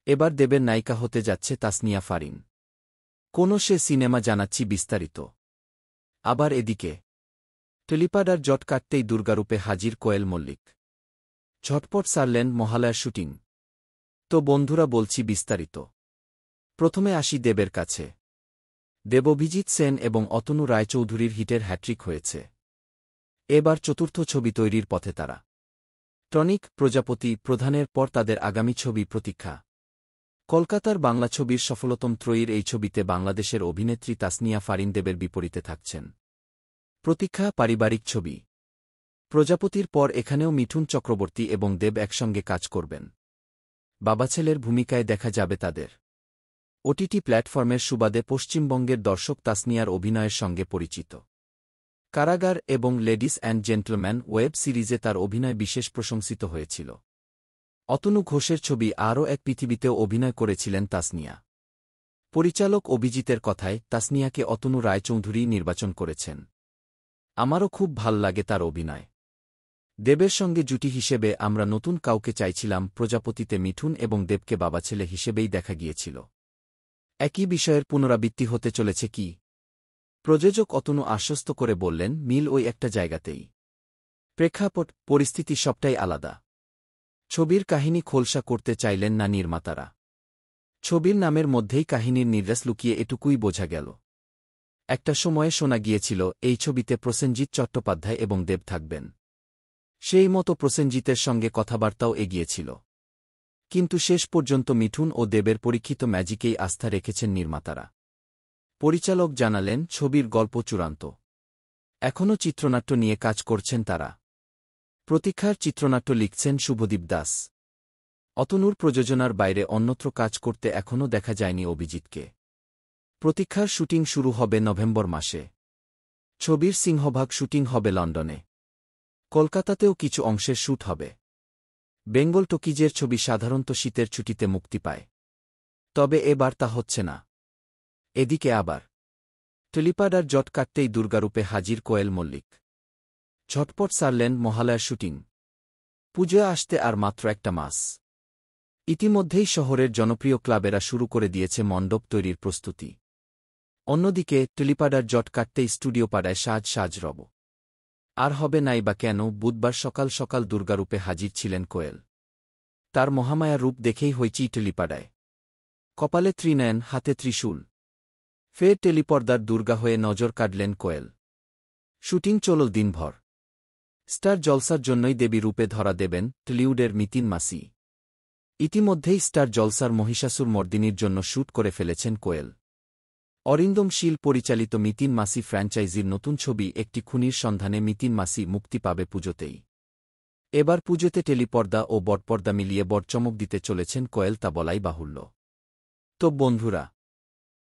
এবার দেবের নায়িকা হতে যাচ্ছে তাসনিয়া ফারিন। সে সিনেমা জানাচ্ছি বিস্তারিত। আবার এদিকে টেলিপাড়ার জট কাটতেই দুর্গারূপে হাজির কোয়েল মল্লিক। ঝটপট সারলেন মহালয়ার শুটিং। তো বন্ধুরা বলছি বিস্তারিত। প্রথমে আসি দেবের কাছে। দেবভিজিৎ সেন এবং অতনু রায়চৌধুরীর হিটের হ্যাট্রিক হয়েছে। এবার চতুর্থ ছবি তৈরির পথে তারা। টনিক, প্রজাপতি, প্রধানের পর তাদের আগামী ছবি প্রতীক্ষা। কলকাতার বাংলা ছবির সফলতম ত্রয়ীর এই ছবিতে বাংলাদেশের অভিনেত্রী তাসনিয়া ফারিন দেবের বিপরীতে থাকছেন। প্রতীক্ষা পারিবারিক ছবি। প্রজাপতির পর এখানেও মিঠুন চক্রবর্তী এবং দেব একসঙ্গে কাজ করবেন। বাবা-ছেলের ভূমিকায় দেখা যাবে তাদের। ওটিটি প্ল্যাটফর্মের সুবাদে পশ্চিমবঙ্গের দর্শক তাসনিয়ার অভিনয়ের সঙ্গে পরিচিত। কারাগার এবং লেডিস অ্যান্ড জেন্টলম্যান ওয়েব সিরিজে তার অভিনয় বিশেষ প্রশংসিত হয়েছিল। অতনু ঘোষের ছবি আরও এক পৃথিবীতেও অভিনয় করেছিলেন তাসনিয়া। পরিচালক অভিজিতের কথায় তাসনিয়াকে অতনু রায়চৌধুরী নির্বাচন করেছেন। আমারও খুব ভাল লাগে তার অভিনয়। দেবের সঙ্গে জুটি হিসেবে আমরা নতুন কাউকে চাইছিলাম। প্রজাপতিতে মিঠুন এবং দেবকে বাবা-ছেলে হিসেবেই দেখা গিয়েছিল। একই বিষয়ের পুনরাবৃত্তি হতে চলেছে কি? প্রযোজক অতনু আশ্বস্ত করে বললেন, মিল ওই একটা জায়গাতেই। প্রেক্ষাপট, পরিস্থিতি সবটাই আলাদা। ছবির কাহিনী খোলসা করতে চাইলেন না নির্মাতারা। ছবির নামের মধ্যেই কাহিনীর নির্দেশ লুকিয়ে এটুকুই বোঝা গেল। একটা সময়ে শোনা গিয়েছিল এই ছবিতে প্রসেনজিৎ চট্টোপাধ্যায় এবং দেব থাকবেন। সেই মতো প্রসেনজিতের সঙ্গে কথাবার্তাও এগিয়েছিল। কিন্তু শেষ পর্যন্ত মিঠুন ও দেবের পরীক্ষিত ম্যাজিকেই আস্থা রেখেছেন নির্মাতারা। পরিচালক জানালেন, ছবির গল্প চূড়ান্ত। এখনও চিত্রনাট্য নিয়ে কাজ করছেন তারা। প্রতীক্ষার চিত্রনাট্য লিখছেন শুভদীপ দাস। অতনুর প্রযোজনার বাইরে অন্যত্র কাজ করতে এখনও দেখা যায়নি অভিজিৎকে। প্রতীক্ষার শুটিং শুরু হবে নভেম্বর মাসে। ছবির সিংহভাগ শুটিং হবে লন্ডনে। কলকাতাতেও কিছু অংশের শ্যুট হবে। বেঙ্গল টকিজের ছবি সাধারণত শীতের ছুটিতে মুক্তি পায়। তবে এবার তা হচ্ছে না। এদিকে আবার টেলিপাড়ার জট কাটতেই দুর্গারূপে হাজির কোয়েল মল্লিক। ঝটপট সারলেন মহালয়ার শুটিং। পুজো আসতে আর মাত্র একটা মাস। ইতিমধ্যেই শহরের জনপ্রিয় ক্লাবেরা শুরু করে দিয়েছে মণ্ডপ তৈরির প্রস্তুতি। অন্যদিকে টেলিপাড়ার জট কাটতেই স্টুডিও পাড়ায় সাজ রব। আর হবে নাই বা কেন, বুধবার সকাল সকাল দুর্গারূপে হাজির ছিলেন কোয়েল। তার মহামায়া রূপ দেখেই হইচি টেলিপাড়ায়। কপালে ত্রিনয়ন, হাতে ত্রিশূল। ফের টেলিপর্দার দুর্গা হয়ে নজর কাটলেন কোয়েল। শুটিং চলল দিনভর। স্টার জলসার জন্যই দেবী রূপে ধরা দেবেন টলিউডের মিতিন মাসি। ইতিমধ্যেই স্টার জলসার মহিষাসুর মর্দিনীর জন্য শ্যুট করে ফেলেছেন কোয়েল। অরিন্দম শীল পরিচালিত মিতিন মাসি ফ্র্যাঞ্চাইজির নতুন ছবি একটি খুনির সন্ধানে মিতিন মাসি মুক্তি পাবে পুজোতেই। এবার পুজোতে টেলিপর্দা ও বটপর্দা মিলিয়ে বড়চমক দিতে চলেছেন কোয়েল, তা বলাই বাহুল্য। তো বন্ধুরা,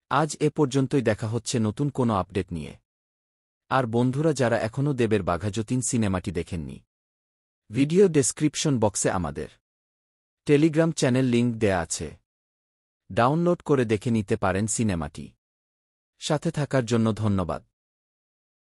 আজ এ পর্যন্তই। দেখা হচ্ছে নতুন কোনো আপডেট নিয়ে। আর বন্ধুরা যারা এখনও দেবের বাঘাযতীন সিনেমাটি দেখেননি, ভিডিও ডেসক্রিপশন বক্সে আমাদের টেলিগ্রাম চ্যানেল লিঙ্ক দেয়া আছে। ডাউনলোড করে দেখে নিতে পারেন সিনেমাটি। সাথে থাকার জন্য ধন্যবাদ।